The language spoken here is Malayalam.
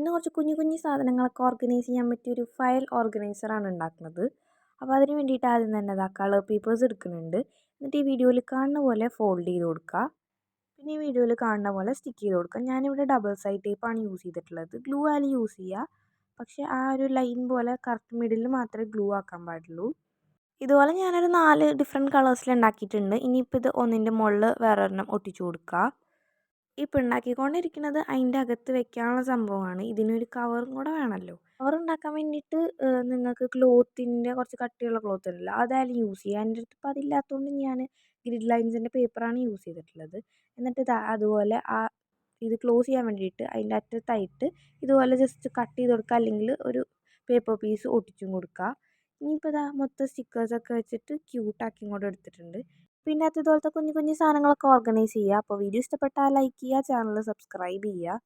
ഇന്ന് കുറച്ച് കുഞ്ഞു കുഞ്ഞു സാധനങ്ങളൊക്കെ ഓർഗനൈസ് ചെയ്യാൻ പറ്റിയൊരു ഫയൽ ഓർഗനൈസറാണ് ഉണ്ടാക്കുന്നത്. അപ്പോൾ അതിന് വേണ്ടിയിട്ട് ആദ്യം തന്നെ കളർ പേപ്പേഴ്സ് എടുക്കുന്നുണ്ട്. എന്നിട്ട് ഈ വീഡിയോയിൽ കാണുന്ന പോലെ ഫോൾഡ് ചെയ്ത് കൊടുക്കുക. പിന്നെ ഈ വീഡിയോയിൽ കാണുന്ന പോലെ സ്റ്റിക്ക് ചെയ്ത് കൊടുക്കുക. ഞാനിവിടെ ഡബിൾ സൈഡ് ടേപ്പാണ് യൂസ് ചെയ്തിട്ടുള്ളത്. ഗ്ലൂ ആയാലും യൂസ് ചെയ്യുക, പക്ഷേ ആ ഒരു ലൈൻ പോലെ കറക്റ്റ് മിഡിലിൽ മാത്രമേ ഗ്ലൂ ആക്കാൻ പാടുള്ളൂ. ഇതുപോലെ ഞാനൊരു 4 ഡിഫറെൻറ്റ് കളേഴ്സിൽ ഉണ്ടാക്കിയിട്ടുണ്ട്. ഇനിയിപ്പോൾ ഇത് ഒന്നിൻ്റെ മുകളിൽ വേറൊരെണ്ണം ഒട്ടിച്ചു കൊടുക്കുക. ഇപ്പോൾ ഉണ്ടാക്കിക്കൊണ്ടിരിക്കുന്നത് അതിൻ്റെ അകത്ത് വെക്കാനുള്ള സംഭവമാണ്. ഇതിനൊരു കവറും കൂടെ വേണമല്ലോ. കവർ ഉണ്ടാക്കാൻ വേണ്ടിയിട്ട് നിങ്ങൾക്ക് ക്ലോത്തിൻ്റെ കുറച്ച് കട്ടിയുള്ള ക്ലോത്ത് ഉണ്ടല്ലോ, അതായാലും യൂസ് ചെയ്യുക. എൻ്റെ അടുത്ത് ഇപ്പോൾ അതില്ലാത്തതുകൊണ്ട് ഞാൻ ഗ്രിഡ് ലൈൻസിൻ്റെ പേപ്പറാണ് യൂസ് ചെയ്തിട്ടുള്ളത്. എന്നിട്ട് അതുപോലെ ഇത് ക്ലോസ് ചെയ്യാൻ വേണ്ടിയിട്ട് അതിൻ്റെ അറ്റത്തായിട്ട് ഇതുപോലെ ജസ്റ്റ് കട്ട് ചെയ്ത് കൊടുക്കുക, അല്ലെങ്കിൽ ഒരു പേപ്പർ പീസ് ഒട്ടിച്ചും കൊടുക്കുക. ഇനിയിപ്പോൾ മൊത്തം സ്റ്റിക്കേഴ്സൊക്കെ വെച്ചിട്ട് ക്യൂട്ടാക്കി ഇങ്ങോട്ട് എടുത്തിട്ടുണ്ട്. പിന്നെ ഇതുപോലത്തെ കുഞ്ഞു കുഞ്ഞു സാധനങ്ങളൊക്കെ ഓർഗനൈസ് ചെയ്യുക. അപ്പോൾ വീഡിയോ ഇഷ്ടപ്പെട്ടാൽ ലൈക്ക് ചെയ്യുക, ചാനൽ സബ്സ്ക്രൈബ് ചെയ്യുക.